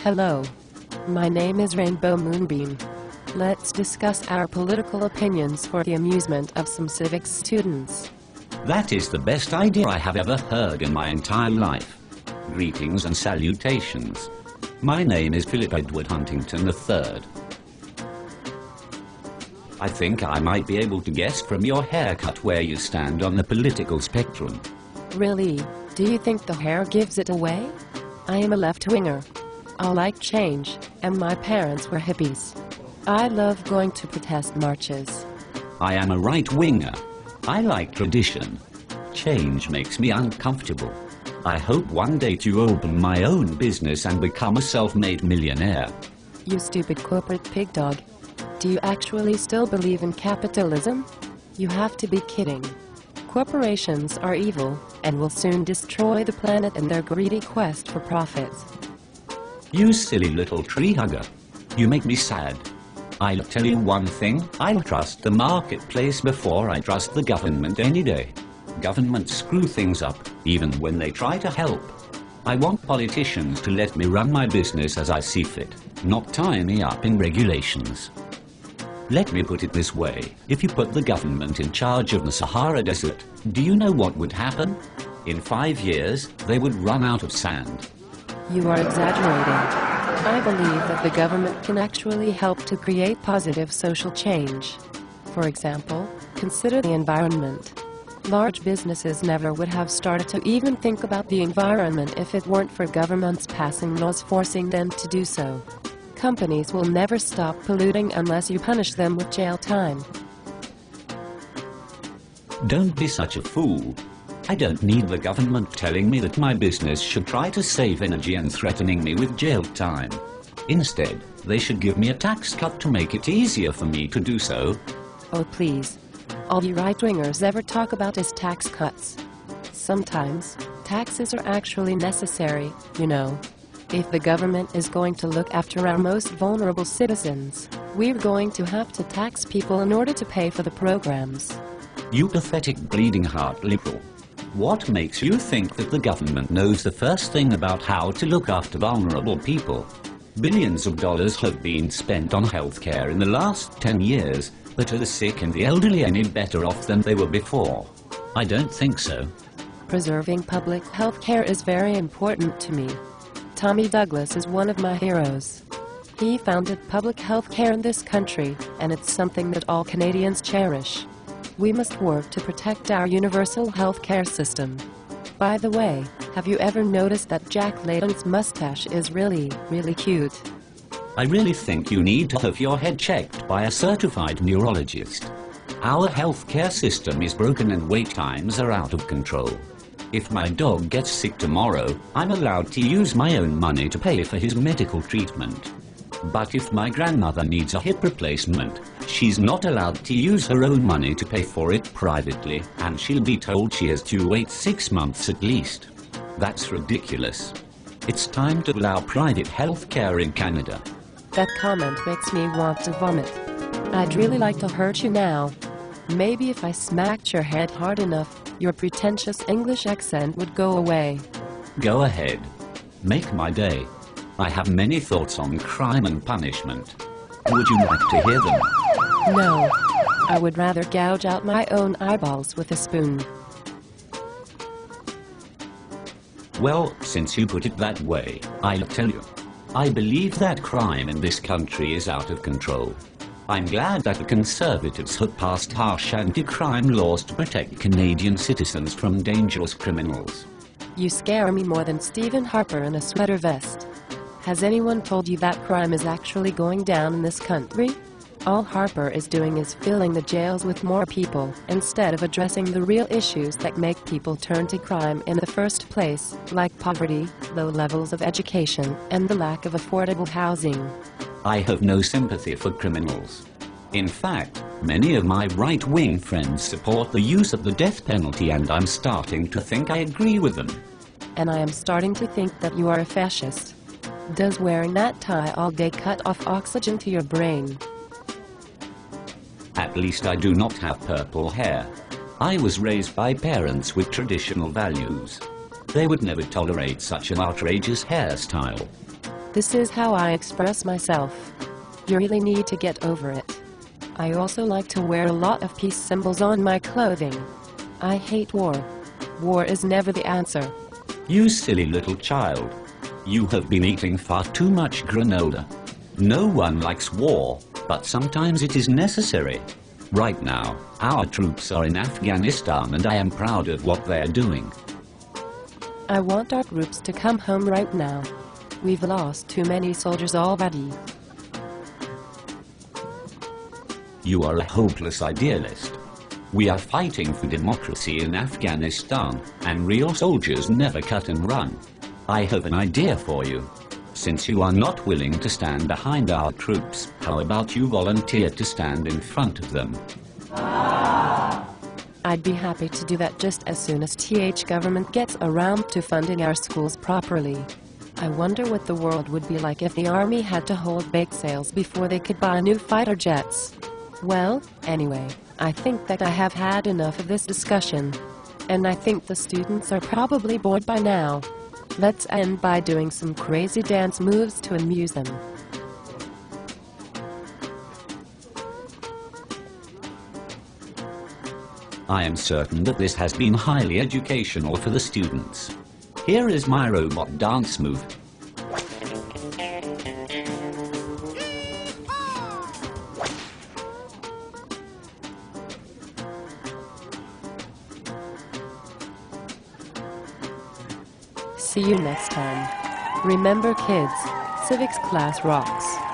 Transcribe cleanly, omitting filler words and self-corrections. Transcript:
Hello. My name is Rainbow Moonbeam. Let's discuss our political opinions for the amusement of some civics students. That is the best idea I have ever heard in my entire life. Greetings and salutations. My name is Philip Edward Huntington III. I think I might be able to guess from your haircut where you stand on the political spectrum. Really? Do you think the hair gives it away? I am a left-winger. I like change, and my parents were hippies. I love going to protest marches. I am a right-winger. I like tradition. Change makes me uncomfortable. I hope one day to open my own business and become a self-made millionaire. You stupid corporate pig dog. Do you actually still believe in capitalism? You have to be kidding. Corporations are evil and will soon destroy the planet in their greedy quest for profits. You silly little tree hugger. You make me sad. I'll tell you one thing, I'll trust the marketplace before I trust the government any day. Governments screw things up, even when they try to help. I want politicians to let me run my business as I see fit, not tie me up in regulations. Let me put it this way, if you put the government in charge of the Sahara Desert, do you know what would happen? In 5 years, they would run out of sand. You are exaggerating. I believe that the government can actually help to create positive social change. For example, consider the environment. Large businesses never would have started to even think about the environment if it weren't for governments passing laws forcing them to do so. Companies will never stop polluting unless you punish them with jail time. Don't be such a fool. I don't need the government telling me that my business should try to save energy and threatening me with jail time. Instead, they should give me a tax cut to make it easier for me to do so. Oh please. All you right-wingers ever talk about is tax cuts. Sometimes, taxes are actually necessary, you know. If the government is going to look after our most vulnerable citizens, we're going to have to tax people in order to pay for the programs. You pathetic bleeding heart liberal. What makes you think that the government knows the first thing about how to look after vulnerable people? Billions of dollars have been spent on healthcare in the last 10 years, but are the sick and the elderly any better off than they were before? I don't think so. Preserving public health care is very important to me. Tommy Douglas is one of my heroes. He founded public health care in this country, and it's something that all Canadians cherish. We must work to protect our universal health care system. By the way, have you ever noticed that Jack Layton's mustache is really cute? I really think you need to have your head checked by a certified neurologist. Our healthcare system is broken and wait times are out of control. If my dog gets sick tomorrow, I'm allowed to use my own money to pay for his medical treatment. But if my grandmother needs a hip replacement, she's not allowed to use her own money to pay for it privately, and she'll be told she has to wait 6 months at least. That's ridiculous. It's time to allow private health care in Canada. That comment makes me want to vomit. I'd really like to hurt you now. Maybe if I smacked your head hard enough, your pretentious English accent would go away. Go ahead. Make my day. I have many thoughts on crime and punishment. Would you like to hear them? No. I would rather gouge out my own eyeballs with a spoon. Well, since you put it that way, I'll tell you. I believe that crime in this country is out of control. I'm glad that the Conservatives have passed harsh anti-crime laws to protect Canadian citizens from dangerous criminals. You scare me more than Stephen Harper in a sweater vest. Has anyone told you that crime is actually going down in this country? All Harper is doing is filling the jails with more people, instead of addressing the real issues that make people turn to crime in the first place, like poverty, low levels of education, and the lack of affordable housing. I have no sympathy for criminals. In fact, many of my right-wing friends support the use of the death penalty, and I'm starting to think I agree with them. And I am starting to think that you are a fascist. Does wearing that tie all day cut off oxygen to your brain? At least I do not have purple hair. I was raised by parents with traditional values. They would never tolerate such an outrageous hairstyle. This is how I express myself. You really need to get over it. I also like to wear a lot of peace symbols on my clothing. I hate war. War is never the answer. You silly little child. You have been eating far too much granola. No one likes war, but sometimes it is necessary. Right now, our troops are in Afghanistan and I am proud of what they are doing. I want our troops to come home right now. We've lost too many soldiers already. You are a hopeless idealist. We are fighting for democracy in Afghanistan, and real soldiers never cut and run. I have an idea for you. Since you are not willing to stand behind our troops, how about you volunteer to stand in front of them? I'd be happy to do that just as soon as the government gets around to funding our schools properly. I wonder what the world would be like if the army had to hold bake sales before they could buy new fighter jets. Well, anyway, I think that I have had enough of this discussion. And I think the students are probably bored by now. Let's end by doing some crazy dance moves to amuse them. I am certain that this has been highly educational for the students. Here is my robot dance move. See you next time. Remember kids, civics class rocks.